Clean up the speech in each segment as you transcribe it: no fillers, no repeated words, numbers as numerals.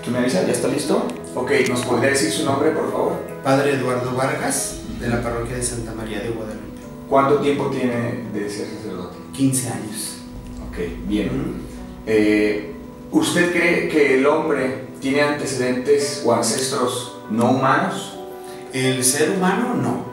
¿Tú me avisas? ¿Ya está listo? Ok, ¿nos podría decir su nombre, por favor? Padre Eduardo Vargas, de la parroquia de Santa María de Guadalupe. ¿Cuánto tiempo tiene de ser sacerdote? 15 años. Ok, bien. ¿Usted cree que el hombre tiene antecedentes o ancestros no humanos? El ser humano no.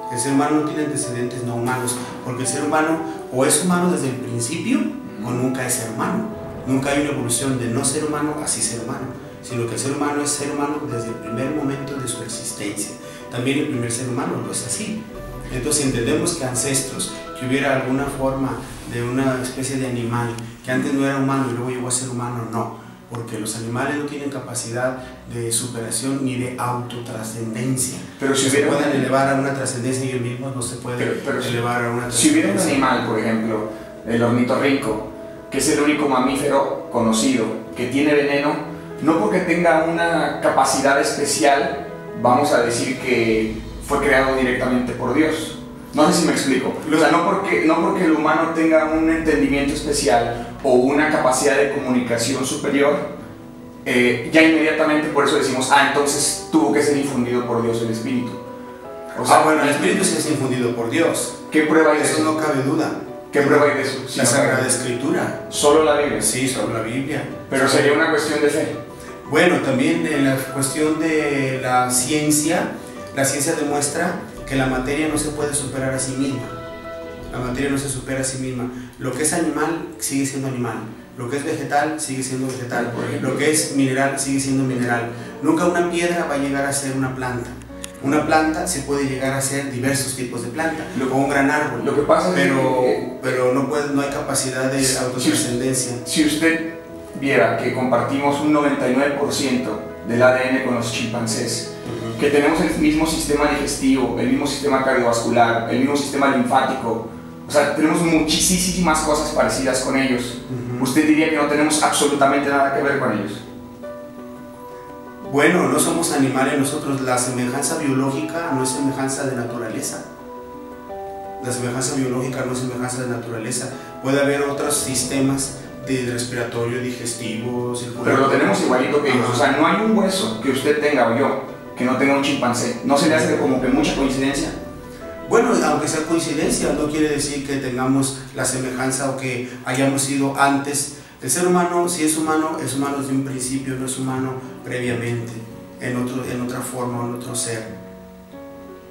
El ser humano no tiene antecedentes no humanos, porque el ser humano o es humano desde el principio o nunca es ser humano. Nunca hay una evolución de no ser humano a sí ser humano, sino que el ser humano es ser humano desde el primer momento de su existencia. También el primer ser humano no es así. Entonces, si entendemos que ancestros, que hubiera alguna forma de una especie de animal que antes no era humano y luego llegó a ser humano, no, porque los animales no tienen capacidad de superación ni de autotrascendencia. Pero si se hubiera pueden elevar a una trascendencia ellos mismos, no se puede elevar a una trascendencia. Si hubiera un animal, por ejemplo, el ornitorrinco, que es el único mamífero conocido que tiene veneno, no porque tenga una capacidad especial, vamos a decir que fue creado directamente por Dios. No sé si me explico. O sea, no porque el humano tenga un entendimiento especial o una capacidad de comunicación superior, ya inmediatamente por eso decimos, entonces tuvo que ser infundido por Dios el Espíritu. O sea, bueno, el Espíritu sí es infundido por Dios. ¿Qué prueba hay de eso? Eso no cabe duda. ¿Qué prueba hay de eso? La Sagrada Escritura. ¿Solo la Biblia? Sí, solo la Biblia. Pero sería una cuestión de fe. Bueno, también en la cuestión de la ciencia demuestra que la materia no se puede superar a sí misma. La materia no se supera a sí misma. Lo que es animal sigue siendo animal. Lo que es vegetal sigue siendo vegetal. Lo que es mineral sigue siendo mineral. Nunca una piedra va a llegar a ser una planta. Una planta se puede llegar a ser diversos tipos de planta, o un gran árbol. Lo que pasa es pero no hay capacidad de autotrascendencia. Si usted viera que compartimos un 99% del ADN con los chimpancés, que tenemos el mismo sistema digestivo, el mismo sistema cardiovascular, el mismo sistema linfático, o sea, tenemos muchísimas cosas parecidas con ellos, ¿usted diría que no tenemos absolutamente nada que ver con ellos? Bueno, no somos animales nosotros, la semejanza biológica no es semejanza de naturaleza. La semejanza biológica no es semejanza de naturaleza. Puede haber otros sistemas de respiratorio, digestivo, circulatorio. Pero lo tenemos igualito que ellos. O sea, no hay un hueso que usted tenga o yo que no tenga un chimpancé. ¿No se le hace como que mucha coincidencia? Bueno, aunque sea coincidencia, no quiere decir que tengamos la semejanza o que hayamos sido antes. El ser humano, si es humano desde un principio, no es humano previamente, en otra forma, en otro ser.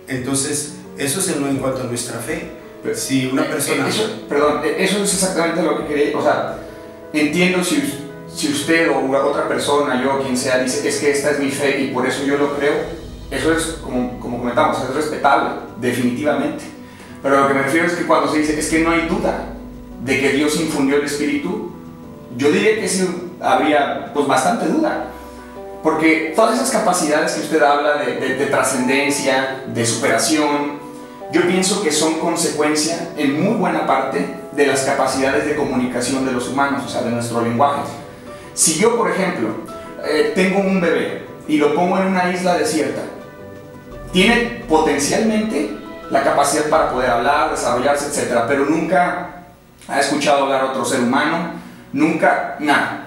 Entonces, eso es en cuanto a nuestra fe. Si una persona... Eso es exactamente lo que quería... O sea, entiendo si usted o otra persona, yo, quien sea, dice es que esta es mi fe y por eso yo lo creo, eso es, como comentamos, es respetable, definitivamente. Pero lo que me refiero es que cuando se dice es que no hay duda de que Dios infundió el Espíritu, yo diría que sí habría pues bastante duda, porque todas esas capacidades que usted habla de trascendencia, de superación, yo pienso que son consecuencia en muy buena parte de las capacidades de comunicación de los humanos, o sea, de nuestro lenguaje. Si yo, por ejemplo, tengo un bebé y lo pongo en una isla desierta, tiene potencialmente la capacidad para poder hablar, desarrollarse, etc., pero nunca ha escuchado hablar a otro ser humano, nunca, nada.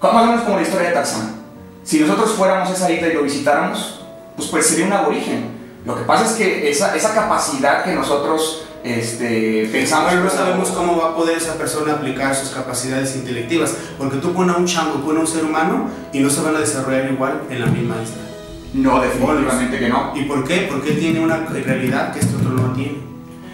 Más o menos como la historia de Tarzán. Si nosotros fuéramos a esa isla y lo visitáramos, pues sería un aborigen. Lo que pasa es que esa capacidad que nosotros pensamos... Pero no sabemos cómo va a poder esa persona aplicar sus capacidades intelectivas, porque tú pones a un chango, pones a un ser humano y no se van a desarrollar igual en la misma isla. No, definitivamente que no. ¿Y por qué? Porque tiene una realidad que este otro no tiene.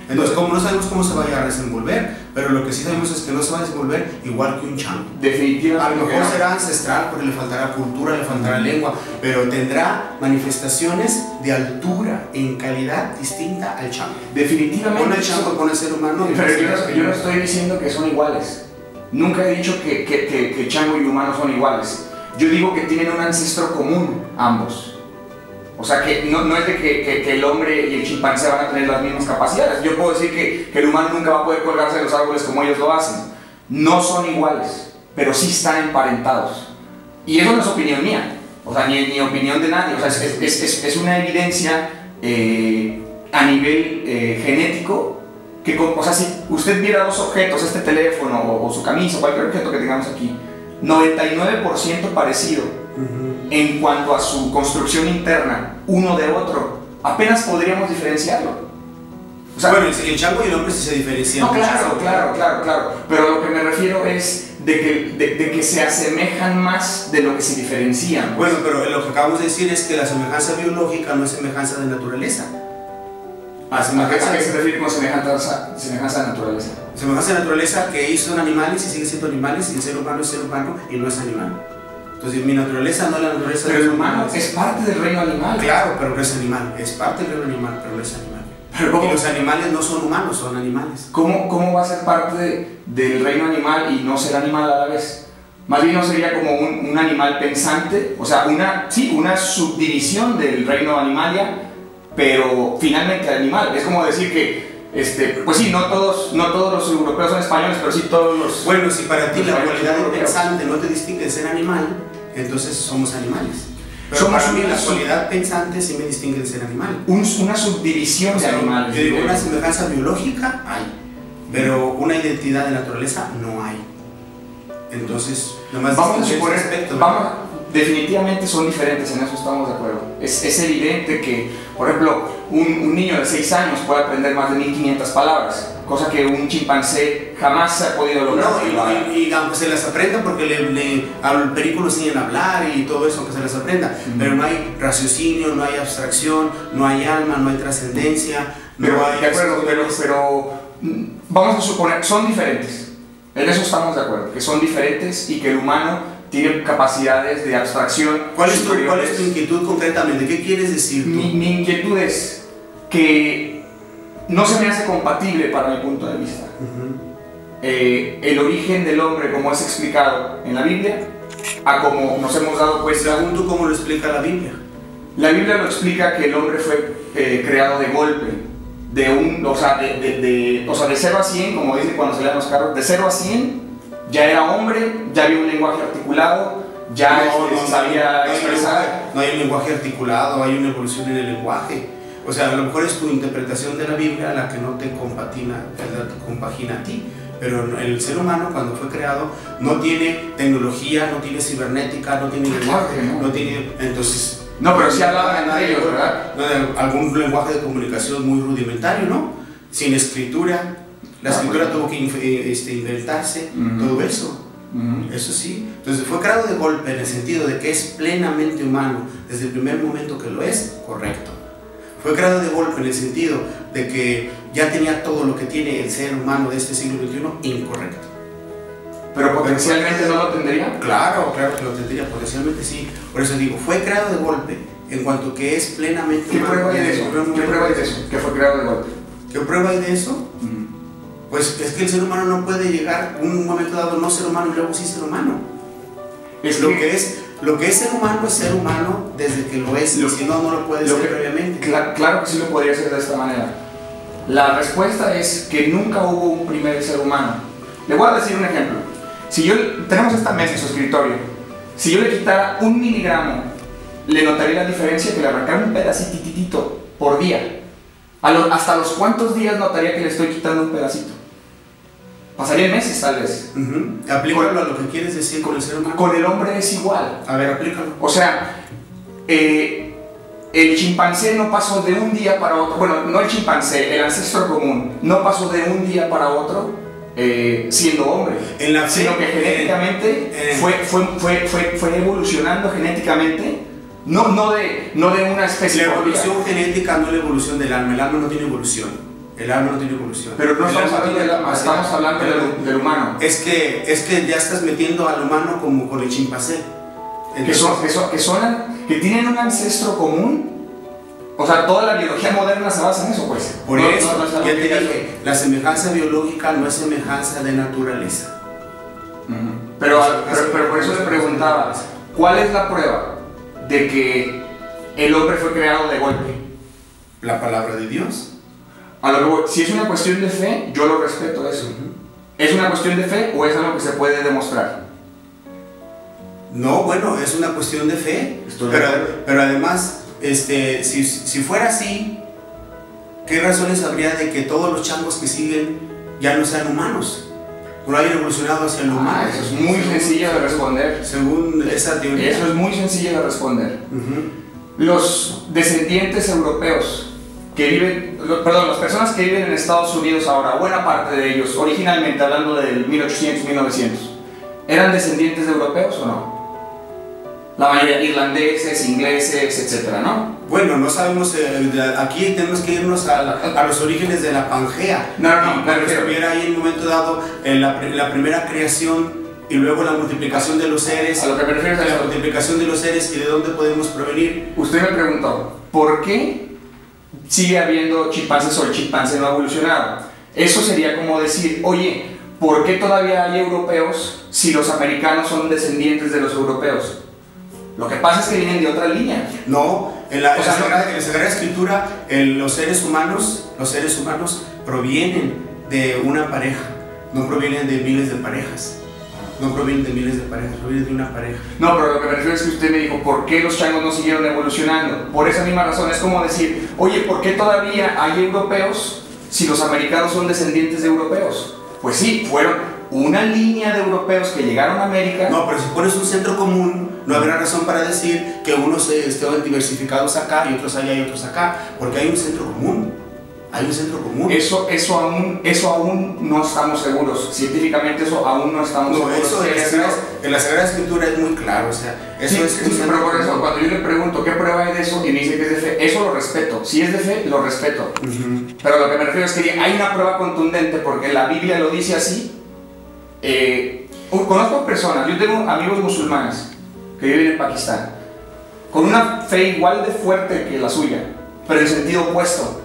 Entonces, como no sabemos cómo se va a desenvolver, pero lo que sí sabemos es que no se va a desenvolver igual que un chango. Definitivamente. A lo mejor será ancestral porque le faltará cultura, le faltará lengua, pero tendrá manifestaciones de altura en calidad distinta al chango. Definitivamente. Pone el chango, pone el ser humano. Pero yo no estoy diciendo que son iguales. Nunca he dicho que chango y humano son iguales. Yo digo que tienen un ancestro común ambos. O sea, que no es de que el hombre y el chimpancé van a tener las mismas capacidades. Yo puedo decir que el humano nunca va a poder colgarse de los árboles como ellos lo hacen. No son iguales, pero sí están emparentados. Y eso no es opinión mía, o sea, ni opinión de nadie. O sea, es una evidencia a nivel genético. O sea, si usted viera dos objetos, este teléfono o su camisa, o cualquier objeto que tengamos aquí, 99% parecido. en cuanto a su construcción interna, uno de otro, apenas podríamos diferenciarlo. O sea, bueno, el chango y el hombre sí se diferencian. no, claro. Pero lo que me refiero es de que se asemejan más de lo que se diferencian. Bueno, pero lo que acabamos de decir es que la semejanza biológica no es semejanza de naturaleza. ¿A qué se refiere con semejanza de naturaleza? Semejanza de naturaleza que ellos son animales y siguen siendo animales, y el ser humano es ser humano y no es animal. Entonces mi naturaleza no es la naturaleza pero el humano es parte del reino animal. Claro, pero no es animal. Es parte del reino animal, pero no es animal. Pero y los animales no son humanos, son animales. ¿Cómo va a ser parte del reino animal y no ser animal a la vez? Más bien no sería como un animal pensante, o sea, una subdivisión del reino animalia, pero finalmente animal. Es como decir que, pues sí, no todos los europeos son españoles, pero sí todos los... Bueno, si para ti la cualidad de pensante no te distingue de ser animal, entonces somos animales. Pero somos para mí la cualidad pensante sí me distingue de ser animal. Una subdivisión de animales. Yo digo, una semejanza biológica hay, pero una identidad de naturaleza no hay. Entonces, nomás vamos a suponer, definitivamente son diferentes, en eso estamos de acuerdo. Es evidente que, por ejemplo, un niño de 6 años puede aprender más de 1500 palabras, cosa que un chimpancé jamás se ha podido lograr. No, y aunque se las aprenda, porque al perico le enseñan a hablar y todo eso, aunque se las aprenda, pero no hay raciocinio, no hay abstracción, no hay alma, no hay trascendencia. No hay... De acuerdo, pero vamos a suponer, son diferentes. En eso estamos de acuerdo, que son diferentes y que el humano tiene capacidades de abstracción. ¿Cuál es tu inquietud concretamente? ¿Qué quieres decir tú? Mi inquietud es que no se me hace compatible para mi punto de vista el origen del hombre como es explicado en la Biblia a como nos hemos dado cuenta. Según tú, ¿cómo lo explica la Biblia? La Biblia lo explica que el hombre fue creado de golpe. De 0 a 100, como dicen cuando se leen los carros, de 0 a 100 ya era hombre, ya había un lenguaje articulado, ya sabía expresar. No hay un lenguaje articulado, hay una evolución en el lenguaje. O sea, a lo mejor es tu interpretación de la Biblia la que no te compagina a ti. Pero el ser humano, cuando fue creado, no tiene tecnología, no tiene cibernética, no tiene lenguaje, no tiene. Entonces. No, pero sí hablaban entre ellos, ¿verdad? Algún lenguaje de comunicación muy rudimentario, ¿no? Sin escritura. La escritura tuvo que inventarse, todo eso. Eso sí. Entonces fue creado de golpe en el sentido de que es plenamente humano desde el primer momento que lo es, correcto. Fue creado de golpe en el sentido de que ya tenía todo lo que tiene el ser humano de este siglo XXI, incorrecto. ¿Pero potencialmente no lo tendría? Claro que lo tendría, potencialmente sí. Por eso digo, fue creado de golpe en cuanto que es plenamente humano. ¿Qué prueba hay de eso? ¿Qué prueba hay de eso? ¿Que fue creado de golpe? ¿Qué prueba hay de eso? Pues es que el ser humano no puede llegar un momento dado no ser humano y luego sí ser humano. Lo que es ser humano es ser humano desde que lo es, si no, no lo puede ser previamente. Claro que sí lo podría ser de esta manera. La respuesta es que nunca hubo un primer ser humano. Le voy a decir un ejemplo. Tenemos esta mesa en su escritorio. Si yo le quitara 1 miligramo, ¿le notaría la diferencia que le arrancaron un pedacitito por día? ¿Hasta los cuántos días notaría que le estoy quitando un pedacito? Pasaría meses, tal vez. Aplícalo a lo que quieres decir con el ser humano. Con el hombre es igual. A ver, aplícalo. O sea, el chimpancé no pasó de un día para otro. Bueno, no el chimpancé, el ancestro común no pasó de un día para otro siendo hombre, sino que genéticamente fue evolucionando genéticamente, no de una especie. La evolución genética no es la evolución del alma. El alma no tiene evolución. El alma no tiene evolución. Pero no estamos hablando del alma, estamos hablando del humano. Es que ya estás metiendo al humano como con el chimpancé. Que tienen un ancestro común. O sea, toda la biología moderna se basa en eso, pues. Por eso, ya te dije, la semejanza biológica no es semejanza de naturaleza. Pero por eso le preguntaba, ¿cuál es la prueba de que el hombre fue creado de golpe? La palabra de Dios. Si es una cuestión de fe, yo lo respeto eso. ¿Es una cuestión de fe o es algo que se puede demostrar? No, bueno, es una cuestión de fe. Pero además, si fuera así, ¿qué razones habría de que todos los changos que siguen ya no sean humanos? no hayan evolucionado hacia lo humano. Eso es muy sencillo de responder. Según esa teoría. Eso es muy sencillo de responder. Los descendientes europeos que viven, perdón, las personas que viven en Estados Unidos ahora, buena parte de ellos, originalmente hablando del 1800, 1900, ¿eran descendientes de europeos o no? La mayoría irlandeses, ingleses, etcétera, ¿no? Bueno, no sabemos, aquí tenemos que irnos a los orígenes de la Pangea. No, cuando estuviera ahí en un momento dado la primera creación y luego la multiplicación de los seres. A lo que me refieres a la multiplicación de los seres y de dónde podemos provenir. Usted me preguntó, ¿por qué sigue habiendo chimpancés o el chimpancé no ha evolucionado? Eso sería como decir, oye, ¿por qué todavía hay europeos si los americanos son descendientes de los europeos? Lo que pasa es que vienen de otra línea. No, en la Sagrada Escritura los seres humanos provienen de una pareja, no provienen de miles de parejas. No provienen de miles de parejas, provienen de una pareja. No, pero lo que me refiero es que usted me dijo, ¿por qué los changos no siguieron evolucionando? Por esa misma razón, es como decir, oye, ¿por qué todavía hay europeos si los americanos son descendientes de europeos? Pues sí, fueron una línea de europeos que llegaron a América. No, pero si pones un centro común, no habrá razón para decir que unos estén diversificados acá y otros allá y otros acá, porque hay un centro común. Hay un centro común. Eso aún no estamos seguros. Científicamente eso aún no estamos seguros. Eso en la Sagrada Escritura es muy claro. O sea, eso es pero por eso, cuando yo le pregunto qué prueba hay de eso y me dice que es de fe, eso lo respeto. Si es de fe, lo respeto. Pero lo que me refiero es que hay una prueba contundente porque la Biblia lo dice así. Conozco personas, yo tengo amigos musulmanes que viven en Pakistán con una fe igual de fuerte que la suya, pero en sentido opuesto.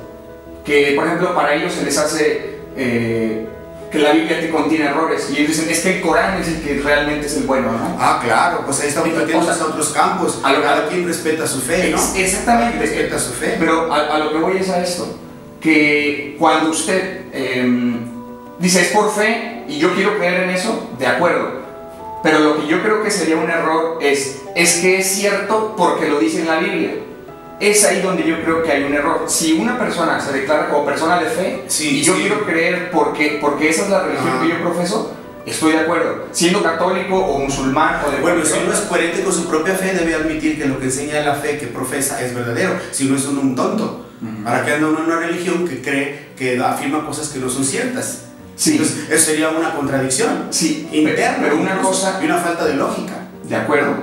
Que por ejemplo para ellos se les hace que la Biblia te contiene errores y ellos dicen es que el Corán es el que realmente es el bueno, ¿no? Ah, claro, pues ahí estamos metiendo hasta otros campos. Cada quien respeta su fe, ¿no? Exactamente, respeta su fe. Pero a lo que voy es a esto, que cuando usted dice es por fe y yo quiero creer en eso, de acuerdo, pero lo que yo creo que sería un error es que es cierto porque lo dice en la Biblia. Es ahí donde yo creo que hay un error. Si una persona se declara como persona de fe y yo quiero creer porque esa es la religión que yo profeso, estoy de acuerdo. Siendo católico o musulmán o de bueno, si uno es coherente con su propia fe, debe admitir que lo que enseña la fe que profesa es verdadero. Si no es un tonto. ¿Para qué anda uno en una religión que cree que afirma cosas que no son ciertas? Sí. Entonces, eso sería una contradicción interna, pero una cosa y una falta de lógica. De acuerdo.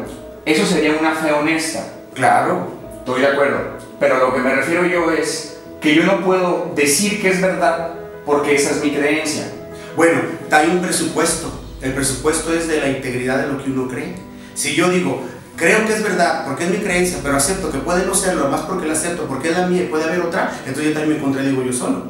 Eso sería una fe honesta. Claro. Estoy de acuerdo, pero lo que me refiero yo es que yo no puedo decir que es verdad porque esa es mi creencia. Bueno, hay un presupuesto. El presupuesto es de la integridad de lo que uno cree. Si yo digo, creo que es verdad porque es mi creencia, pero acepto que puede no serlo, más porque la acepto, porque es la mía y puede haber otra, entonces yo también me contradigo yo solo.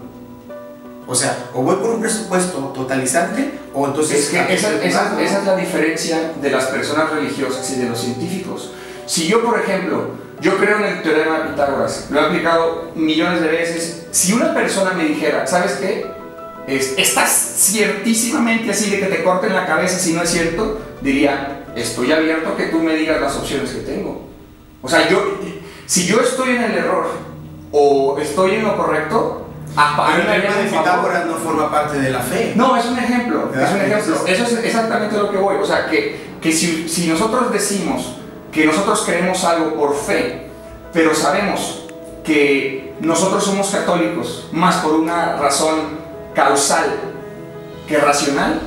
O sea, o voy por un presupuesto totalizante o entonces... Es que esa es la diferencia de las personas religiosas y de los científicos. Si yo, por ejemplo, yo creo en el teorema de Pitágoras, lo he aplicado millones de veces. Si una persona me dijera, ¿sabes qué? Estás ciertísimamente así de que te corten la cabeza si no es cierto, diría, estoy abierto a que tú me digas las opciones que tengo. O sea, si yo estoy en el error o estoy en lo correcto, pero el teorema de Pitágoras no forma parte de la fe. No, es un ejemplo. Es un ejemplo. Eso es exactamente lo que voy. O sea, que si nosotros decimos que nosotros creemos algo por fe, pero sabemos que nosotros somos católicos más por una razón causal que racional,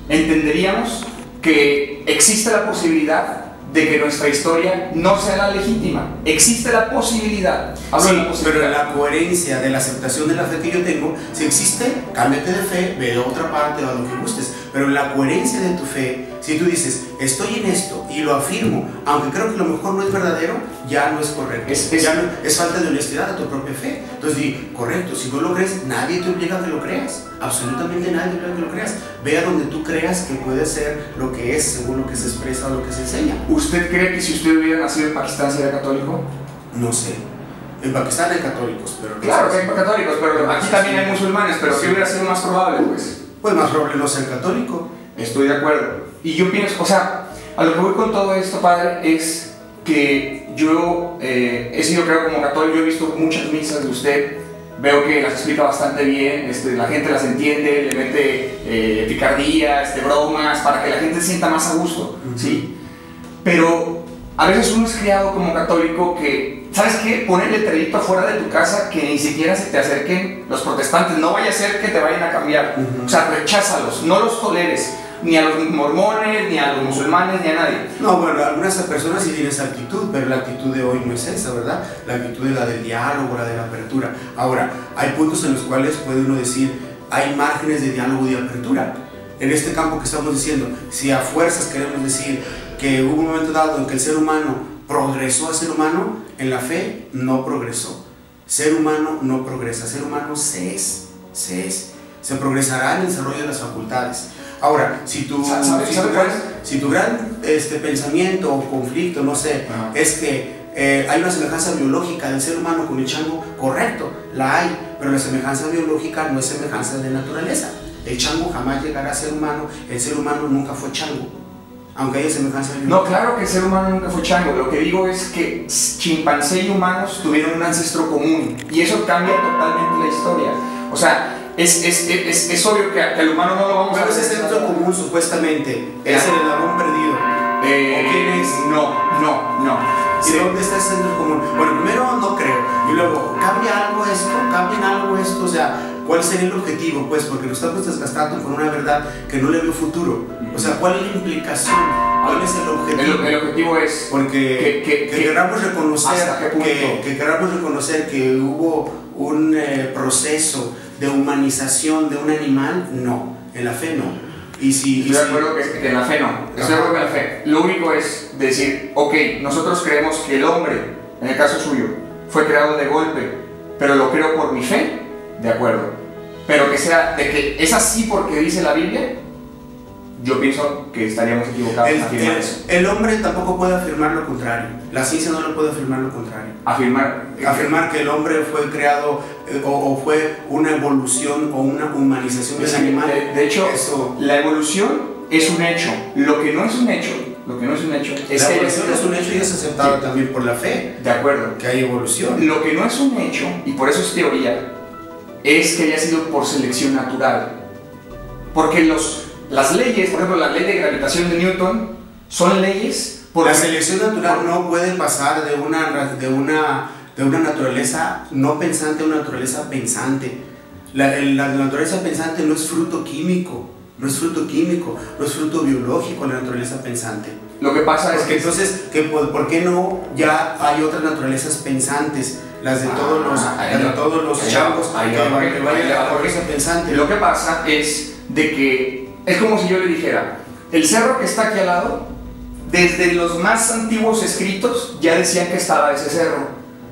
entenderíamos que existe la posibilidad de que nuestra historia no sea la legítima. Existe la posibilidad. Pero en la coherencia de la aceptación de la fe que yo tengo, si existe, cámbiate de fe, ve a otra parte o a lo que gustes. Pero en la coherencia de tu fe, si tú dices, estoy en esto y lo afirmo, aunque creo que lo mejor no es verdadero, ya no es correcto. Es falta de honestidad a tu propia fe. Entonces di, correcto, si no lo crees, nadie te obliga a que lo creas. Absolutamente nadie te obliga a que lo creas. Ve a donde tú creas que puede ser lo que es, según lo que se expresa o lo que se enseña. ¿Usted cree que si usted hubiera nacido en Pakistán sería católico? No sé. En Pakistán hay católicos, pero... Claro que hay católicos, pero aquí también hay musulmanes, pero ¿qué hubiera sido más probable, pues? Pues más probable no ser católico. Estoy de acuerdo. Y yo pienso, o sea, a lo que voy con todo esto, padre, es que yo he sido creado como católico, yo he visto muchas misas de usted veo que las explica bastante bien, la gente las entiende, le mete picardía, bromas, para que la gente se sienta más a gusto, ¿sí? Pero a veces uno es criado como católico que, ¿sabes qué? Pon el letrerito afuera de tu casa que ni siquiera se te acerquen los protestantes, no vaya a ser que te vayan a cambiar, o sea, recházalos, no los toleres, ni a los mormones, ni a los musulmanes, ni a nadie. No, bueno, algunas personas sí tienen esa actitud, pero la actitud de hoy no es esa, ¿verdad? La actitud es la del diálogo, la de la apertura. Ahora, hay puntos en los cuales puede uno decir, hay márgenes de diálogo y de apertura. En este campo que estamos diciendo, si a fuerzas queremos decir que hubo un momento dado en que el ser humano progresó a ser humano, en la fe no progresó. Ser humano no progresa, ser humano se progresará en el desarrollo de las facultades. Ahora, si tu gran pensamiento o conflicto, no sé, es que hay una semejanza biológica del ser humano con el chango, correcto, la hay, pero la semejanza biológica no es semejanza de naturaleza. El chango jamás llegará a ser humano, el ser humano nunca fue chango, aunque haya semejanza biológica. No, claro que el ser humano nunca fue chango, lo que digo es que chimpancé y humanos tuvieron un ancestro común, y eso cambia totalmente la historia. O sea, es obvio que al humano no lo vamos a ver. Pero ese centro común supuestamente es el eslabón perdido. ¿O quién es? No. ¿Y sí. ¿Dónde está ese centro común? Bueno, primero no creo. Y luego, ¿cambia algo esto? ¿Cambian algo esto? O sea, ¿cuál sería el objetivo? Pues porque nos estamos desgastando con una verdad que no le veo futuro. O sea, ¿cuál es la implicación? ¿Cuál es el objetivo? El objetivo es porque que queramos reconocer que hubo un proceso de humanización de un animal, no, en la fe no. Estoy de acuerdo que en la fe no, estoy de acuerdo que en la fe. Lo único es decir, ok, nosotros creemos que el hombre, en el caso suyo, fue creado de golpe, pero lo creo por mi fe, de acuerdo. Pero que sea, de que es así porque dice la Biblia, yo pienso que estaríamos equivocados en afirmar eso. El hombre tampoco puede afirmar lo contrario. La ciencia no lo puede afirmar lo contrario. Afirmar que el hombre fue creado o fue una evolución o una humanización del animal. De hecho, la evolución es un hecho. Lo que no es un hecho es la que evolución es un hecho y es aceptado también por la fe. De acuerdo. Que hay evolución. Lo que no es un hecho, y por eso es teoría, es que haya sido por selección natural. Porque las leyes, por ejemplo, la ley de gravitación de Newton, son leyes por la selección natural no puede pasar de una naturaleza no pensante a una naturaleza pensante. La naturaleza pensante no es fruto químico, no es fruto biológico la naturaleza pensante. Lo que pasa es que entonces, ¿por qué no ya hay otras naturalezas pensantes? Las de todos los changos que vayan a la naturaleza pensante. Lo que pasa es de que es como si yo le dijera, el cerro que está aquí al lado, desde los más antiguos escritos ya decían que estaba ese cerro,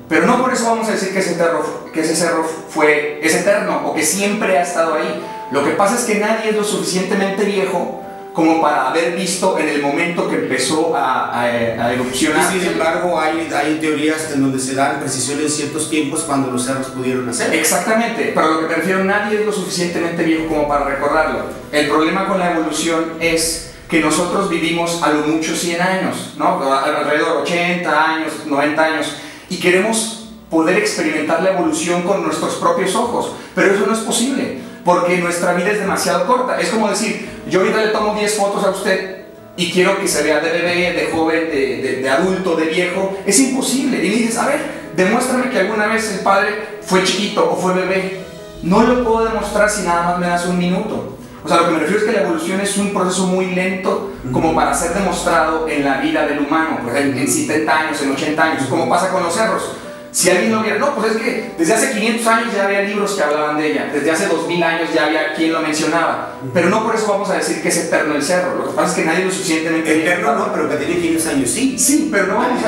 pero no por eso vamos a decir que ese cerro es eterno o que siempre ha estado ahí. Lo que pasa es que nadie es lo suficientemente viejo como para haber visto en el momento que empezó a erupcionar. Y sin embargo hay teorías en donde se dan precisiones en ciertos tiempos cuando los cerros pudieron nacer. Exactamente, pero lo que me refiero, nadie es lo suficientemente viejo como para recordarlo. El problema con la evolución es que nosotros vivimos a lo mucho 100 años, ¿no? Alrededor de 80 años, 90 años, y queremos poder experimentar la evolución con nuestros propios ojos, pero eso no es posible, porque nuestra vida es demasiado corta. Es como decir, yo ahorita le tomo 10 fotos a usted y quiero que se vea de bebé, de joven, de adulto, de viejo. Es imposible. Y le dices, a ver, demuéstrame que alguna vez el padre fue chiquito o fue bebé. No lo puedo demostrar si nada más me das un minuto. O sea, lo que me refiero es que la evolución es un proceso muy lento como para ser demostrado en la vida del humano, pues en 70 años, en 80 años, como pasa con los cerros. Si alguien lo viera, no, pues es que desde hace 500 años ya había libros que hablaban de ella, desde hace 2000 años ya había quien lo mencionaba, pero no por eso vamos a decir que es eterno el cerro. Lo que pasa es que nadie es lo suficientemente eterno, no, pero que tiene 500 años sí. Sí, pero no vamos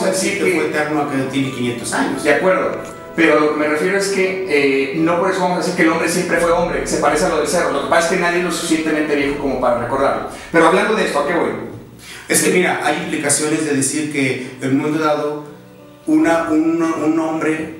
a decir que fue eterno que tiene 500 años. De acuerdo, pero lo que me refiero es que no por eso vamos a decir que el hombre siempre fue hombre, se parece a lo del cerro. Lo que pasa es que nadie es lo suficientemente viejo como para recordarlo. Pero hablando de esto, ¿a qué voy? Es que mira, hay implicaciones de decir que en un momento dado un hombre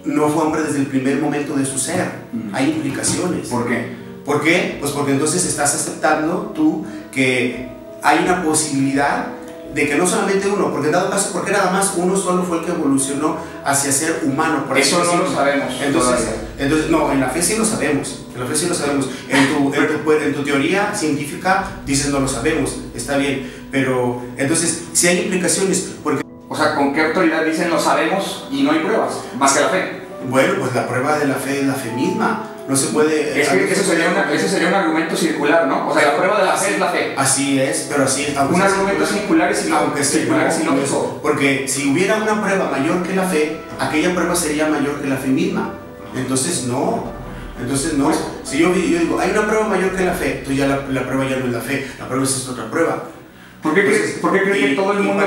no fue hombre desde el primer momento de su ser. Hay implicaciones. ¿Por qué? ¿Por qué? Pues porque entonces estás aceptando tú que hay una posibilidad de que no solamente uno, porque en dado caso, porque nada más uno solo fue el que evolucionó hacia ser humano. Por eso no lo sabemos. Entonces, no, en la fe sí lo sabemos. En la fe sí lo sabemos. En tu teoría científica dices no lo sabemos, está bien, pero entonces sí hay implicaciones. Porque, o sea, ¿con qué autoridad dicen lo sabemos y no hay pruebas? Más que la fe. Bueno, pues la prueba de la fe es la fe misma. No se puede... Es que eso sería un argumento circular, ¿no? O sea, la prueba de la fe es la fe. Así es, pero así es. Un argumento circular es ilógico. Porque si hubiera una prueba mayor que la fe, aquella prueba sería mayor que la fe misma. Entonces no. Pues, si yo digo, hay una prueba mayor que la fe, entonces ya la prueba ya no es la fe, la prueba es otra prueba. ¿Por qué crees que todo el mundo...?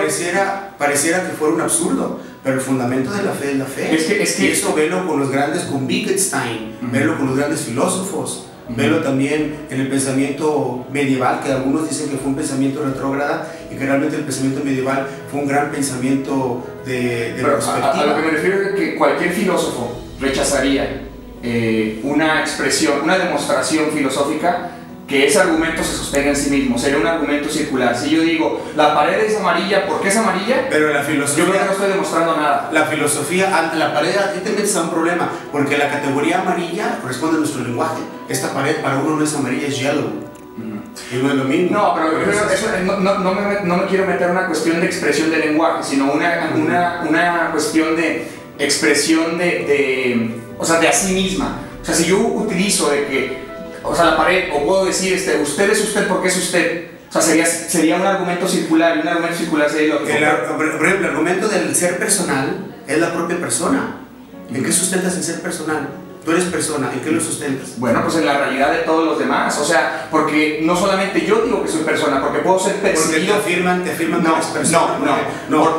Pareciera que fuera un absurdo, pero el fundamento de la fe es la fe. Y eso velo con los grandes, con Wittgenstein, velo con los grandes filósofos, velo también en el pensamiento medieval, que algunos dicen que fue un pensamiento retrógrada y que realmente el pensamiento medieval fue un gran pensamiento de perspectiva. A lo que me refiero es que cualquier filósofo rechazaría una expresión, una demostración filosófica que ese argumento se sostenga en sí mismo. Sería un argumento circular. Si yo digo, la pared es amarilla, ¿por qué es amarilla? Pero la filosofía... Yo creo que no estoy demostrando nada. La filosofía, la pared, aquí te metes a un problema, porque la categoría amarilla corresponde a nuestro lenguaje. Esta pared para uno no es amarilla, es yellow. Y no es lo mismo. No, pero eso, no me quiero meter en una cuestión de expresión del lenguaje, sino una cuestión de expresión o sea, de a sí misma. O sea, si yo utilizo de que, o sea, la pared, o puedo decir, usted es usted porque es usted, o sea, sería un argumento circular, y un argumento circular sería lo que... Por ejemplo, el argumento del ser personal es la propia persona. ¿En qué sustentas el ser personal? Tú eres persona, ¿en qué lo sustentas? Bueno, pues en la realidad de todos los demás, o sea, porque no solamente yo digo que soy persona, porque puedo ser percibido... Porque te afirman no, que eres persona.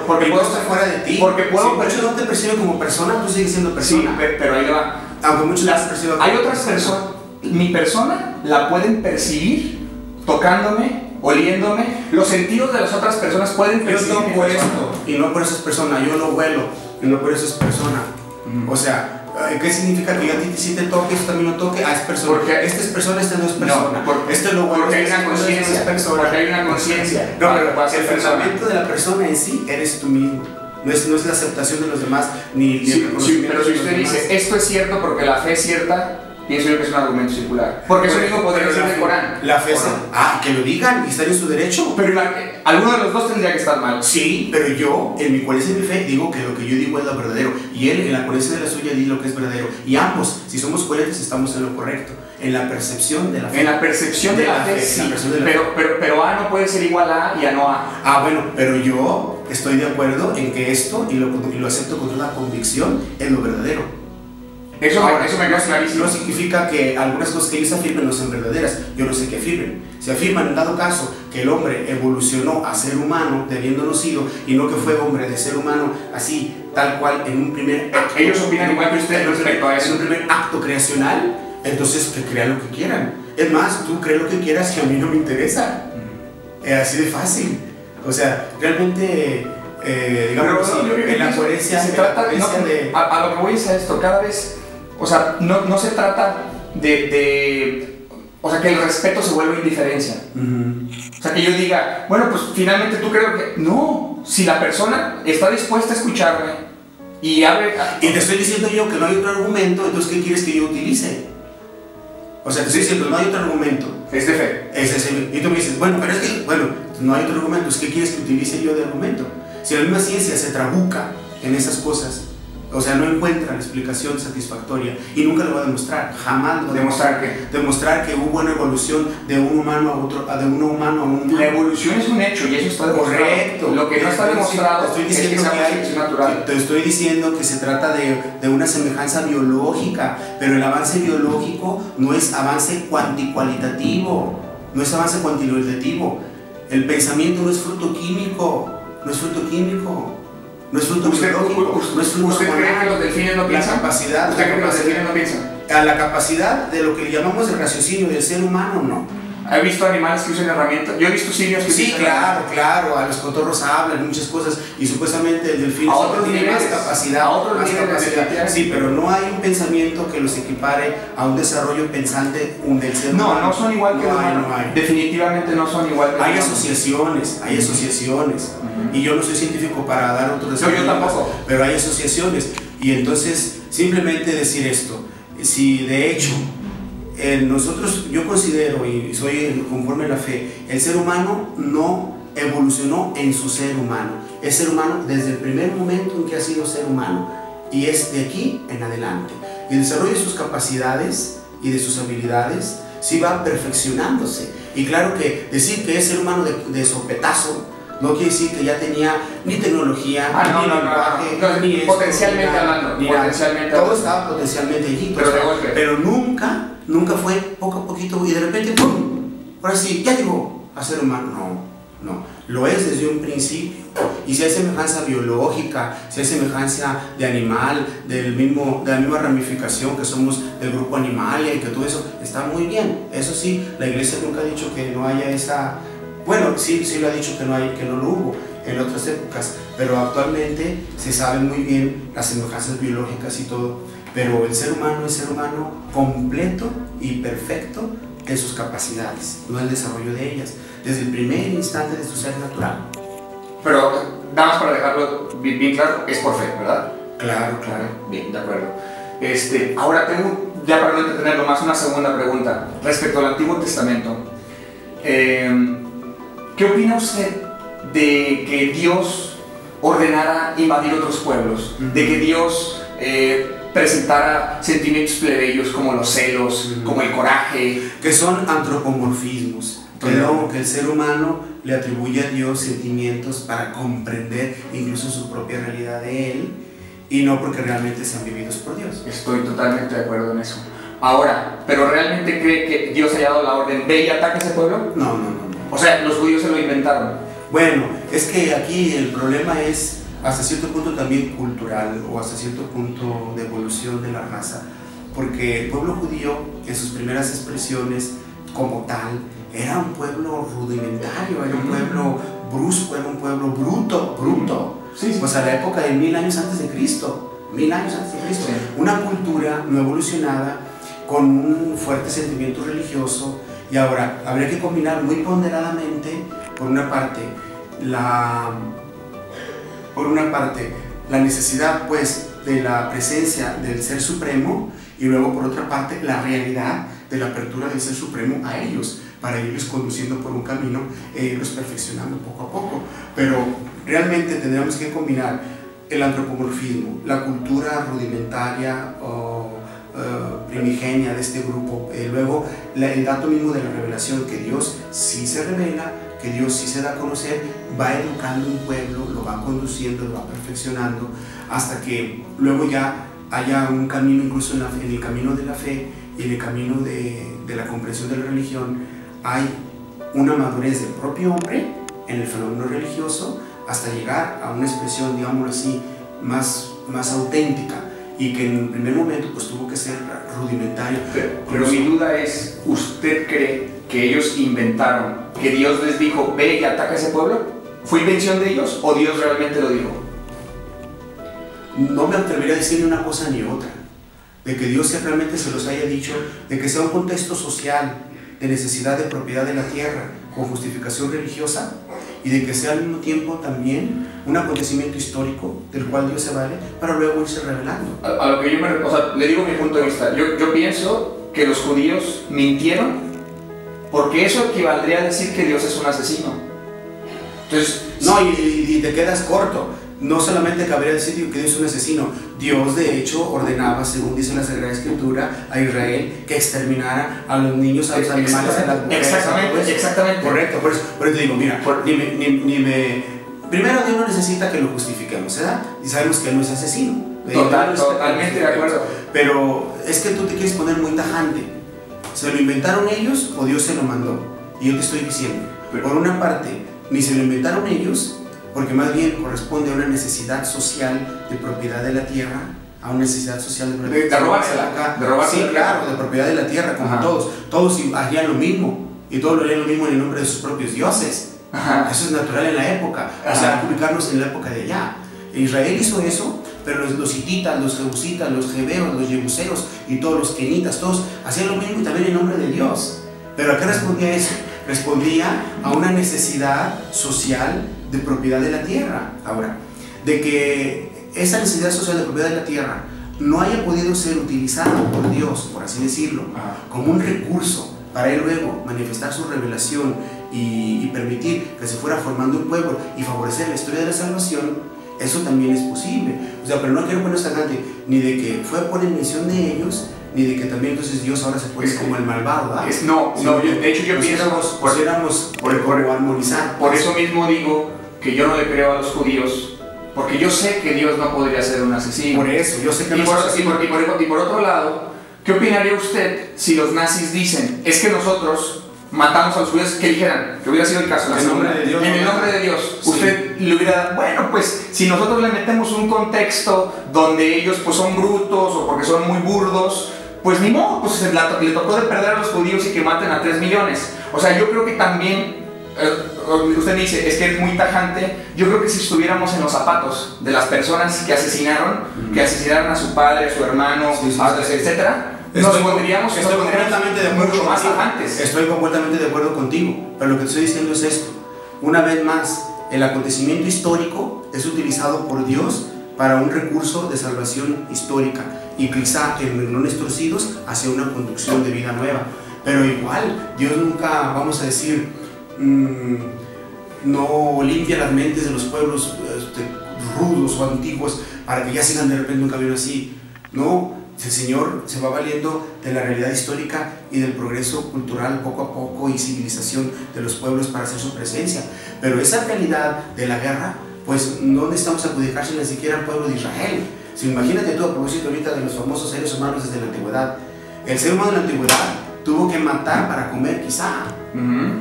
Porque puedo estar fuera de ti. Porque puedo... Si muchos no te perciben como persona, tú sigues siendo persona. Sí, pero ahí va. Aunque muchos no te perciben como hay otras personas, mi persona la pueden percibir tocándome, oliéndome, los sentidos de las otras personas pueden percibir. Yo toco esto y no por eso es persona, yo lo huelo y no por eso es persona. O sea, ¿qué significa que yo a ti sí te toque, esto también lo toque? Ah, es persona. Porque este es persona, este no es persona. No, este lo huelo, porque hay una conciencia. Porque hay una conciencia. No, pero el pensamiento de la persona en sí eres tú mismo. No es la aceptación de los demás, ni el reconocimiento. Pero si usted dice, esto es cierto porque la fe es cierta, pienso yo que es un argumento circular. Porque eso mismo podría ser del Corán. La fe que lo digan y estar en su derecho. Pero alguno de los dos tendría que estar mal. Sí, pero yo, en mi coherencia de mi fe, digo que lo que yo digo es lo verdadero. Y él, en la coherencia de la suya, dice lo que es verdadero. Y ambos, si somos coherentes, estamos en lo correcto. En la percepción de la fe. En la percepción de la fe, sí. Pero A no puede ser igual a A y A no A. Ah, bueno, pero yo estoy de acuerdo en que esto, y lo acepto con toda convicción, es lo verdadero. Eso me queda clarísimo. No significa que algunas cosas que ellos afirmen no sean verdaderas. Yo no sé qué afirmen. Si afirman, en dado caso, que el hombre evolucionó a ser humano, debiéndonos sido, y no que fue hombre de ser humano, así, tal cual, en un primer acto. Ellos opinan igual que ustedes respecto a eso. En un primer acto creacional, entonces que crean lo que quieran. Es más, tú crees lo que quieras y a mí no me interesa. Así de fácil. O sea, realmente, digamos así, en la coherencia se trata de... A lo que voy es a esto, cada vez... O sea, no se trata o sea, que el respeto se vuelva indiferencia. O sea, que yo diga, bueno, pues finalmente tú creo que... No, si la persona está dispuesta a escucharme y abre... Y te estoy diciendo yo que no hay otro argumento, entonces ¿qué quieres que yo utilice? O sea, te estoy diciendo, no hay otro argumento. Es de fe. Y tú me dices, bueno, pero es que, no hay otro argumento, ¿qué quieres que utilice yo de argumento? Si la misma ciencia se trabuca en esas cosas, o sea, no encuentra la explicación satisfactoria y nunca lo va a demostrar, jamás lo va a demostrar. Demostrar que hubo una evolución de un humano a otro, de un humano a un humano. La evolución es un hecho y eso está demostrado. Correcto. Lo que no está demostrado es que sea selección natural. Te estoy diciendo que se trata de una semejanza biológica, pero el avance biológico no es avance cuantitativo, no es avance cuantitativo. El pensamiento no es fruto químico, no es fruto biológico, no es fruto ¿Usted cree que los delfines no piensan? ¿Usted cree que los delfines no piensan? A la capacidad de lo que llamamos el raciocinio del ser humano, no. He visto animales que usan herramientas. Yo he visto simios que sí, usan claro, a los cotorros hablan muchas cosas y supuestamente el delfín tiene más capacidad. Sí, pero no hay un pensamiento que los equipare a un desarrollo pensante del ser humano. No son igual que los humanos. Definitivamente no son igual que los humanos. Hay asociaciones. Y yo no soy científico para dar otros desarrollos. No, yo tampoco. Pero hay asociaciones. Y entonces, simplemente decir esto, si de hecho nosotros, yo considero y soy conforme a la fe, el ser humano no evolucionó en su ser humano, es ser humano desde el primer momento en que ha sido ser humano y es de aquí en adelante. Y el desarrollo de sus capacidades y de sus habilidades sí va perfeccionándose. Y claro que decir que es ser humano de sopetazo no quiere decir que ya tenía ni tecnología, ni lenguaje, ni potencialmente hablando. Todo estaba potencialmente allí, pero nunca fue poco a poquito y de repente ¡pum! Ahora sí, ya llegó a ser humano. No, lo es desde un principio. Y si hay semejanza biológica, si hay semejanza de animal, de la misma ramificación que somos del grupo Animalia y que todo eso está muy bien. Eso sí, la iglesia nunca ha dicho que no haya esa... Bueno, sí lo ha dicho que no lo hubo en otras épocas, pero actualmente se sabe muy bien las semejanzas biológicas y todo, pero el ser humano es ser humano completo y perfecto en sus capacidades, no el desarrollo de ellas, desde el primer instante de su ser natural. Pero, nada más para dejarlo bien claro, es por fe, ¿verdad? Claro. Bien, de acuerdo. Ahora tengo, ya para no entretenerlo más, una segunda pregunta respecto al Antiguo Testamento. ¿Qué opina usted de que Dios ordenara invadir otros pueblos? De que Dios presentara sentimientos plebeyos como los celos, como el coraje. Que son antropomorfismos. Que el ser humano le atribuye a Dios sentimientos para comprender incluso su propia realidad de Él y no porque realmente sean vividos por Dios. Estoy totalmente de acuerdo en eso. Ahora, ¿pero realmente cree que Dios haya dado la orden, ve y ataca a ese pueblo? No. O sea, los judíos se lo inventaron. Bueno, es que aquí el problema es hasta cierto punto también cultural o hasta cierto punto de evolución de la raza, porque el pueblo judío en sus primeras expresiones como tal era un pueblo rudimentario, era un pueblo brusco, era un pueblo bruto. Sí. Pues a la época de 1000 años antes de Cristo, sí. Una cultura no evolucionada con un fuerte sentimiento religioso. Y ahora, habría que combinar muy ponderadamente, por una parte, la necesidad pues de la presencia del Ser Supremo y luego por otra parte la realidad de la apertura del Ser Supremo a ellos, para irlos conduciendo por un camino, irlos perfeccionando poco a poco. Pero realmente tendríamos que combinar el antropomorfismo, la cultura rudimentaria primigenia de este grupo, luego el dato mismo de la revelación, que Dios sí se revela, que Dios sí se da a conocer, va educando un pueblo, lo va conduciendo, lo va perfeccionando, hasta que luego ya haya un camino, incluso en el camino de la fe y en el camino de la comprensión de la religión, hay una madurez del propio hombre en el fenómeno religioso, hasta llegar a una expresión, digámoslo así, más auténtica, y que en el primer momento pues tuvo que ser rudimentario. Pero mi duda es, ¿usted cree que ellos inventaron, que Dios les dijo, ve y ataca a ese pueblo? ¿Fue invención de ellos o Dios realmente lo dijo? No me atrevería a decir ni una cosa ni otra, de que Dios realmente se los haya dicho, de que sea un contexto social de necesidad de propiedad de la tierra con justificación religiosa, y de que sea al mismo tiempo también un acontecimiento histórico del cual Dios se vale para luego irse revelando. A lo que yo le digo mi punto de vista. Yo pienso que los judíos mintieron porque eso equivaldría a decir que Dios es un asesino. Entonces, no, y te quedas corto. No solamente cabría decir que Dios es un asesino, Dios de hecho ordenaba, según dice la Sagrada Escritura, a Israel que exterminara a los niños, a los animales, a las mujeres. Exactamente. Correcto, por eso te digo, mira, primero Dios no necesita que lo justifiquemos, ¿verdad? Y sabemos que Él no es asesino. Totalmente de acuerdo. Pero es que tú te quieres poner muy tajante. ¿Se lo inventaron ellos o Dios se lo mandó? Y yo te estoy diciendo, por una parte, ni se lo inventaron ellos, porque más bien corresponde a una necesidad social de propiedad de la tierra, a una necesidad social de robársela. Sí, claro, de propiedad de la tierra, como todos harían lo mismo. y todos lo leen lo mismo en el nombre de sus propios dioses. Ajá. Eso es natural en la época, o sea, hay que ubicarnos en la época de allá. Israel hizo eso, pero los hititas, los jebusitas, los jebeos, los jebuseos y todos los kenitas, todos hacían lo mismo y también en nombre de Dios. Pero ¿a qué respondía eso? Respondía a una necesidad social de propiedad de la tierra. Ahora, de que esa necesidad social de propiedad de la tierra no haya podido ser utilizada por Dios, por así decirlo, como un recurso para él luego manifestar su revelación y permitir que se fuera formando un pueblo y favorecer la historia de la salvación, eso también es posible. O sea, pero no quiero poner adelante ni de que fue por mención de ellos, ni de que también entonces Dios ahora se pone como el malvado, ¿verdad? De hecho yo pienso por armonizar. Por eso mismo digo que yo no le creo a los judíos, porque yo sé que Dios no podría ser un asesino. Por eso, yo sé que no es asesino. Y por otro lado, ¿qué opinaría usted si los nazis dicen, es que nosotros matamos a los judíos? Que dijeran, que hubiera sido el caso, en el nombre de Dios, en el nombre de Dios, usted le hubiera dado, bueno, pues si nosotros le metemos un contexto donde ellos pues son brutos o porque son muy burdos, pues ni modo, pues le tocó de perder a los judíos y que maten a 3 millones. O sea, yo creo que también, usted me dice, es que es muy tajante. Yo creo que si estuviéramos en los zapatos de las personas que asesinaron a su padre, a su hermano, etcétera, nos pondríamos completamente de acuerdo mucho más tajantes. Estoy completamente de acuerdo contigo, pero lo que te estoy diciendo es esto. Una vez más, el acontecimiento histórico es utilizado por Dios para un recurso de salvación histórica y quizá en renglones torcidos hacia una conducción de vida nueva. Pero igual, Dios nunca, vamos a decir, no limpia las mentes de los pueblos rudos o antiguos para que ya sigan de repente un camino así. No, el Señor se va valiendo de la realidad histórica y del progreso cultural poco a poco y civilización de los pueblos para hacer su presencia. Pero esa realidad de la guerra, pues no necesitamos adjudicarse ni siquiera al pueblo de Israel. Si imagínate tú, a propósito ahorita de los famosos seres humanos desde la antigüedad, el ser humano de la antigüedad tuvo que matar para comer quizá.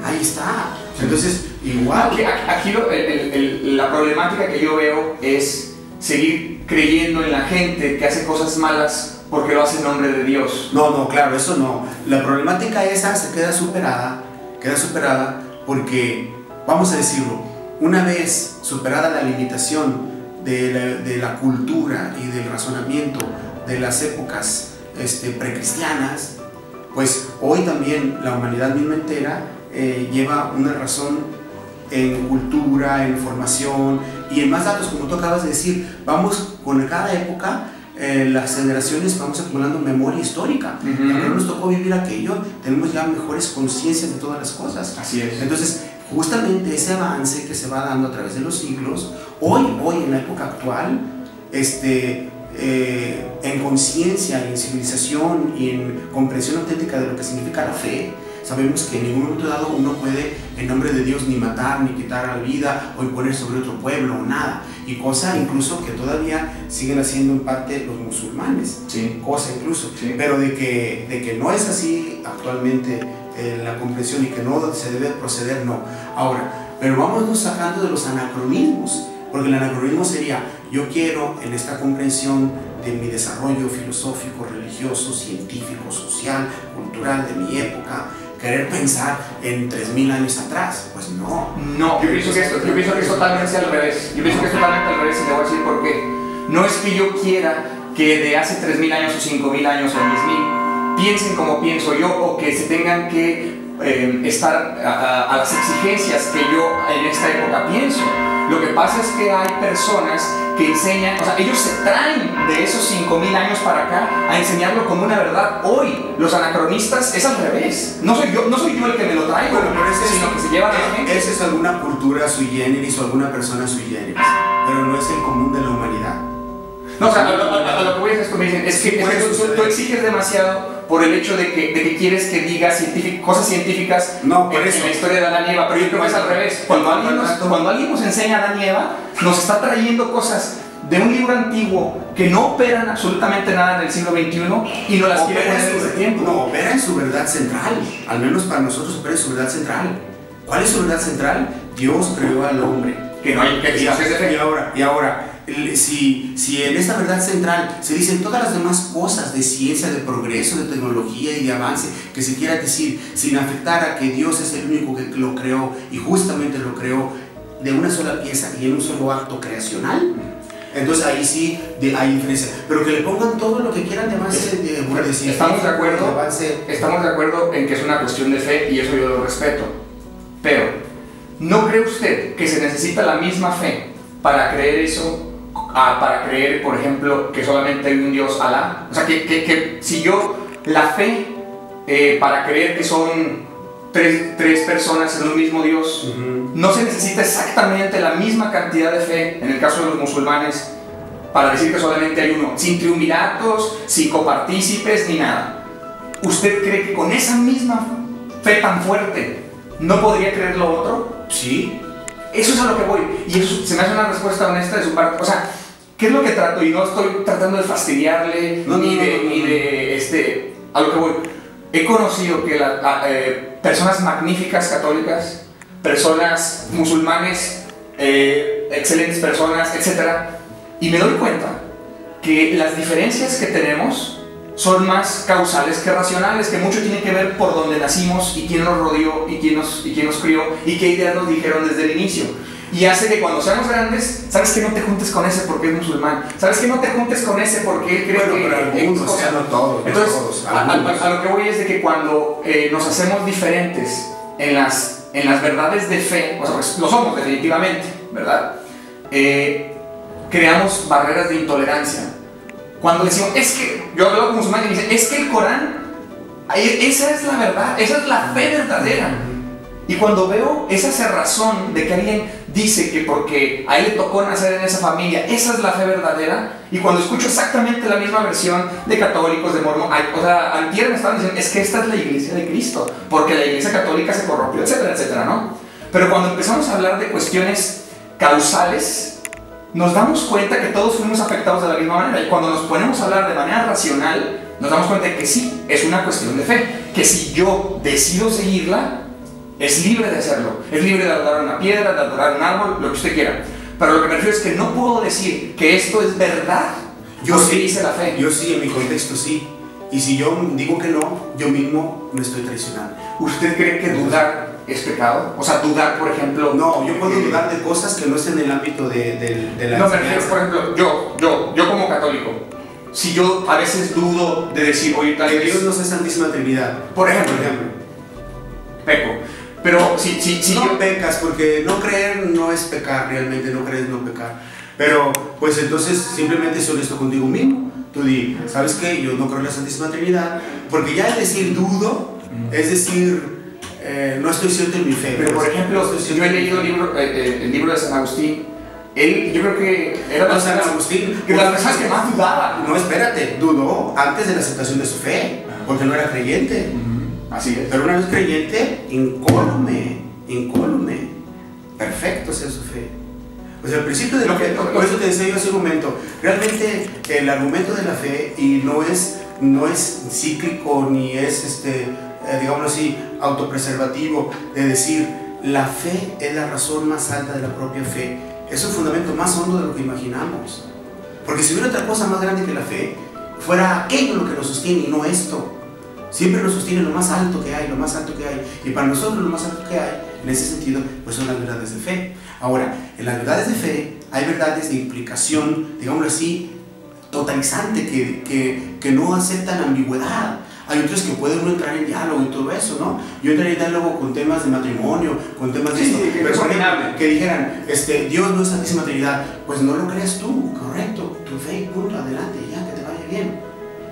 Ahí está. Entonces, igual. Aquí la problemática que yo veo es seguir creyendo en la gente que hace cosas malas porque lo hace en nombre de Dios. No, claro, eso no. La problemática esa se queda superada porque, vamos a decirlo, una vez superada la limitación de la cultura y del razonamiento de las épocas precristianas, pues hoy también la humanidad misma entera lleva una razón en cultura, en formación y en más datos, como tú acabas de decir. Vamos con cada época, las generaciones vamos acumulando memoria histórica. Ahora nos tocó vivir aquello, tenemos ya mejores conciencias de todas las cosas. Así es. Entonces, justamente ese avance que se va dando a través de los siglos, hoy en la época actual, en conciencia, en civilización y en comprensión auténtica de lo que significa la fe, sabemos que en ningún momento dado uno puede en nombre de Dios ni matar, ni quitar la vida o imponer sobre otro pueblo o nada, y cosa incluso que todavía siguen haciendo en parte los musulmanes, cosa incluso, pero de que no es así actualmente la comprensión y que no se debe proceder, no. Ahora, pero vámonos sacando de los anacronismos, porque el anacronismo sería, yo quiero en esta comprensión de mi desarrollo filosófico, religioso, científico, social, cultural de mi época, querer pensar en 3000 años atrás. Pues no. No, yo pienso que es totalmente al revés. Yo pienso que es totalmente al revés y te voy a decir por qué. No es que yo quiera que de hace 3000 años o 5000 años o 10000 piensen como pienso yo o que se tengan que estar a las exigencias que yo en esta época pienso. Lo que pasa es que hay personas que enseñan, o sea, ellos se traen de esos 5000 años para acá a enseñarlo como una verdad. Hoy, los anacronistas es al revés. No soy yo el que me lo traigo, sino que se lleva a la gente. Esa es alguna cultura sui generis o alguna persona sui generis, pero no es el común de la humanidad. No, o sea, a lo que voy a decir es que me dicen, es que tú exiges demasiado por el hecho de que quieres que diga cosas científicas en la historia de Adán y Eva, pero yo creo que es al revés. Cuando alguien nos enseña a Adán y Eva, nos está trayendo cosas de un libro antiguo que no operan absolutamente nada en el siglo XXI y no las quiere poner en ese tiempo. No, opera en su verdad central, al menos para nosotros opera en su verdad central. ¿Cuál es su verdad central? Dios creó al hombre. Que no hay que y ahora si en esta verdad central se dicen todas las demás cosas de ciencia, de progreso, de tecnología y de avance que se quiera decir, sin afectar a que Dios es el único que lo creó y justamente lo creó de una sola pieza y en un solo acto creacional, entonces ahí sí hay diferencia. Pero que le pongan todo lo que quieran de avance, estamos de acuerdo en que es una cuestión de fe y eso yo lo respeto. Pero, ¿no cree usted que se necesita la misma fe para creer eso? Para creer, por ejemplo, que solamente hay un Dios, Alá. O sea, que si yo, la fe, para creer que son tres personas en un mismo Dios, no se necesita exactamente la misma cantidad de fe, en el caso de los musulmanes, para decir que solamente hay uno, sin triunviratos, sin copartícipes, ni nada. ¿Usted cree que con esa misma fe tan fuerte no podría creer lo otro? Sí. Eso es a lo que voy, y eso se me hace una respuesta honesta de su parte. O sea, ¿qué es lo que trato? Y no estoy tratando de fastidiarle, a lo que voy. He conocido que personas magníficas católicas, personas musulmanes, excelentes personas, etc. Y me doy cuenta que las diferencias que tenemos son más causales que racionales, que mucho tiene que ver por dónde nacimos y quién nos rodeó y quién nos crió y qué ideas nos dijeron desde el inicio. Y hace que cuando seamos grandes, sabes que no te juntes con ese porque es musulmán, sabes que no te juntes con ese porque él cree que... Pero algunos, o sea, no todos. Entonces, no todos, a lo que voy es de que cuando nos hacemos diferentes en las verdades de fe, o sea, pues lo somos definitivamente, ¿verdad? Creamos barreras de intolerancia. Cuando decimos, es que, yo hablo con musulmanes y me dicen, es que el Corán, esa es la verdad, esa es la fe verdadera. Y cuando veo esa cerrazón de que alguien dice que porque a él le tocó nacer en esa familia, esa es la fe verdadera, y cuando escucho exactamente la misma versión de católicos, de mormones, o sea, antier me estaban diciendo, es que esta es la iglesia de Cristo, porque la iglesia católica se corrompió, etcétera, etcétera, ¿no? Pero cuando empezamos a hablar de cuestiones causales, nos damos cuenta que todos fuimos afectados de la misma manera, y cuando nos ponemos a hablar de manera racional, nos damos cuenta de que sí, es una cuestión de fe, que si yo decido seguirla, es libre de hacerlo, es libre de adorar una piedra, de adorar un árbol, lo que usted quiera. Pero lo que me refiero es que no puedo decir que esto es verdad. Yo sí hice la fe. Yo sí, en mi contexto sí. Y si yo digo que no, yo mismo me estoy traicionando. ¿Usted cree que dudar es pecado? O sea, dudar, por ejemplo... No, yo puedo dudar de cosas que no estén en el ámbito de la no, me refiero, por ejemplo, yo como católico, si yo a veces dudo de decir, oye, tal vez... Dios no es Santísima Trinidad. Por ejemplo, peco. Pero si no yo... pecas, porque no creer no es pecar, realmente no creer es no pecar. Pero, pues entonces simplemente es honesto contigo mismo. Tú di, ¿sabes qué? Yo no creo en la Santísima Trinidad, porque ya el decir dudo, es decir, no estoy cierto en mi fe. Pero por ejemplo, yo he leído el libro de San Agustín. Él, yo creo que era de San Agustín, las personas que más dudaban. No, espérate, dudó antes de la aceptación de su fe, porque no era creyente. Así es. Pero una vez creyente, incólume, perfecto sea su fe. O sea, al principio de la fe, por eso te decía yo hace un momento, realmente el argumento de la fe y no es cíclico ni es, digámoslo así, autopreservativo, de decir, la fe es la razón más alta de la propia fe. Es un fundamento más hondo de lo que imaginamos. Porque si hubiera otra cosa más grande que la fe, fuera aquello lo que nos sostiene y no esto. Siempre nos sostiene lo más alto que hay, lo más alto que hay. Y para nosotros lo más alto que hay, en ese sentido, pues son las verdades de fe. Ahora, en las verdades de fe hay verdades de implicación, digámoslo así, totalizante, que no aceptan ambigüedad. Hay otros que pueden uno entrar en diálogo y todo eso, ¿no? Yo entraría en diálogo con temas de matrimonio, con temas de esto. Pero por ejemplo, que dijeran, Dios no es Santísima Trinidad, pues no lo creas tú, correcto, tu fe, punto, adelante, ya, que te vaya bien.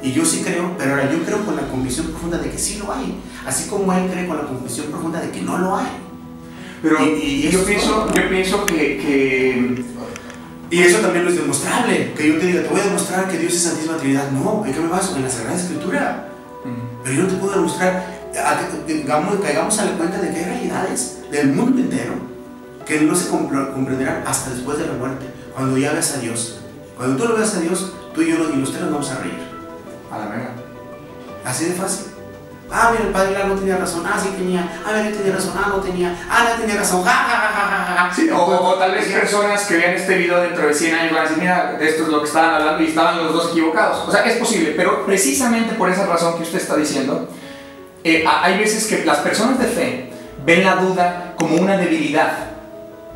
Y yo sí creo, pero ahora yo creo con la convicción profunda de que sí lo hay, así como él cree con la convicción profunda de que no lo hay. Pero yo pienso que... Y eso también no es demostrable, que yo te diga, te voy a demostrar que Dios es Santísima Trinidad. No, ¿en qué me baso? En la Sagrada Escritura. Pero yo no te puedo demostrar, caigamos a la cuenta de que hay realidades del mundo entero que no se comprenderán hasta después de la muerte, cuando ya veas a Dios. Cuando tú lo veas a Dios, tú y yo y los tres nos vamos a reír. A la mera. Así de fácil. Ah, mira, el padre no tenía razón, ah, sí tenía, ah, mira, tenía razón, ah, no tenía, ah, no tenía razón, ja, ja, ja, ja, ja, ja. Sí, o tal vez personas que vean este video dentro de 100 años van a decir, mira, esto es lo que estaban hablando y estaban los dos equivocados. O sea, es posible, pero precisamente por esa razón que usted está diciendo, hay veces que las personas de fe ven la duda como una debilidad.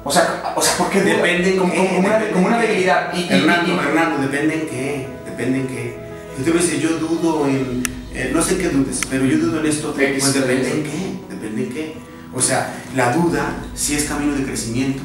O sea, ¿por qué duda? Depende como una debilidad. Hernando, depende en qué, Y tú me dices, yo dudo en, no sé qué dudes, pero yo dudo en esto, pues depende en qué. O sea, la duda sí es camino de crecimiento,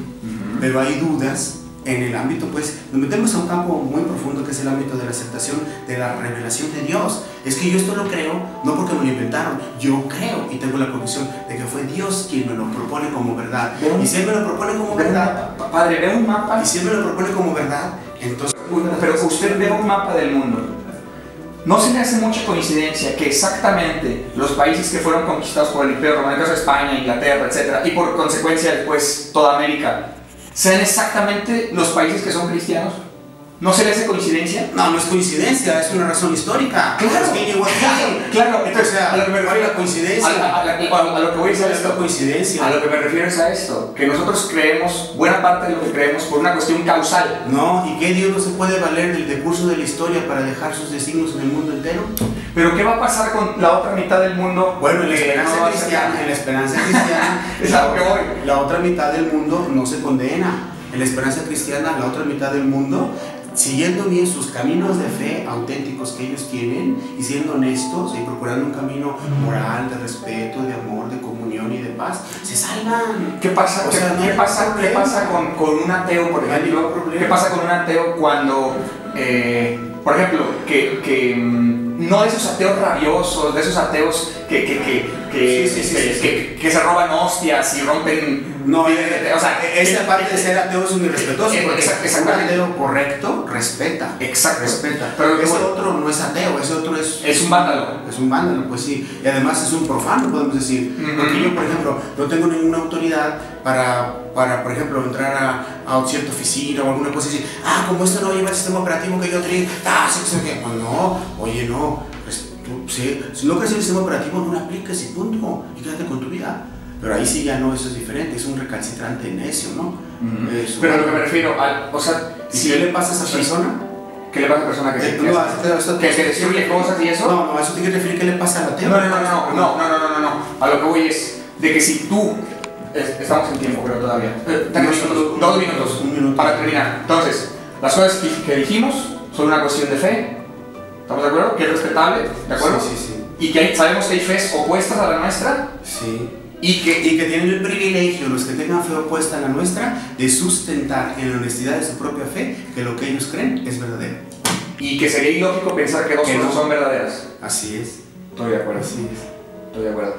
pero hay dudas en el ámbito, pues, nos metemos a un campo muy profundo que es el ámbito de la aceptación de la revelación de Dios. Es que yo esto lo creo, no porque me lo inventaron, yo creo y tengo la convicción de que fue Dios quien me lo propone como verdad. Y si Él me lo propone como verdad, padre, ve un mapa. Y si Él me lo propone como verdad, entonces... Pero usted ve un mapa del mundo. ¿No se le hace mucha coincidencia que exactamente los países que fueron conquistados por el Imperio Romano, en el caso de España, Inglaterra, etc., y por consecuencia después toda América, sean exactamente los países que son cristianos? ¿No se le hace coincidencia? No, no es coincidencia, es una razón histórica. Claro, es que llegó aquí. Claro, entonces, o sea, a lo que me refiero la coincidencia. A lo que voy a decir esto, coincidencia. A lo que me refiero es a esto, que nosotros creemos, buena parte de lo que creemos, por una cuestión causal. No, ¿y qué Dios no se puede valer del decurso de la historia para dejar sus designios en el mundo entero? Pero ¿qué va a pasar con la otra mitad del mundo? Bueno, en la esperanza cristiana, es a lo que voy. La otra mitad del mundo no se condena. En la esperanza cristiana, la otra mitad del mundo, siguiendo bien sus caminos de fe auténticos que ellos tienen y siendo honestos y procurando un camino moral, de respeto, de amor, de comunión y de paz, se salvan. ¿Qué pasa, o sea, ¿qué pasa con un ateo, por ejemplo? ¿Qué pasa con un ateo cuando, por ejemplo, no de esos ateos rabiosos, de esos ateos que se roban hostias y rompen... No, o sea, esa parte de ser ateo es un irrespetuoso, porque un ateo correcto respeta. Exacto. Respeta. Pero ese otro no es ateo, ese otro es un vándalo. Es un vándalo, pues sí. Y además es un profano, podemos decir. Porque yo, por ejemplo, no tengo ninguna autoridad para por ejemplo, entrar a cierta oficina o alguna cosa y decir, como esto no lleva el sistema operativo que yo tengo, pues no, oye, no. Pues, si no crees el sistema operativo, no lo apliques y punto. Y quédate con tu vida. Pero ahí sí ya no, eso es diferente, es un recalcitrante necio, ¿no? Pero a lo que me refiero, o sea, ¿qué le pasa a esa persona? ¿Qué le pasa a esa persona que destruye cosas y eso? No, eso te quiere referir, ¿qué le pasa a la tierra? No. A lo que voy es de que si tú, estamos en tiempo, pero todavía, 2 minutos, un minuto para terminar. Entonces, las cosas que dijimos son una cuestión de fe, ¿estamos de acuerdo? Que es respetable, ¿de acuerdo? Sí. Y que sabemos que hay fes opuestas a la nuestra. Sí. Y que tienen el privilegio, los que tengan fe opuesta a la nuestra, de sustentar en la honestidad de su propia fe que lo que ellos creen es verdadero. Y que sería ilógico pensar que dos cosas son verdaderas. Así es. Estoy de acuerdo. Así es. Estoy de acuerdo.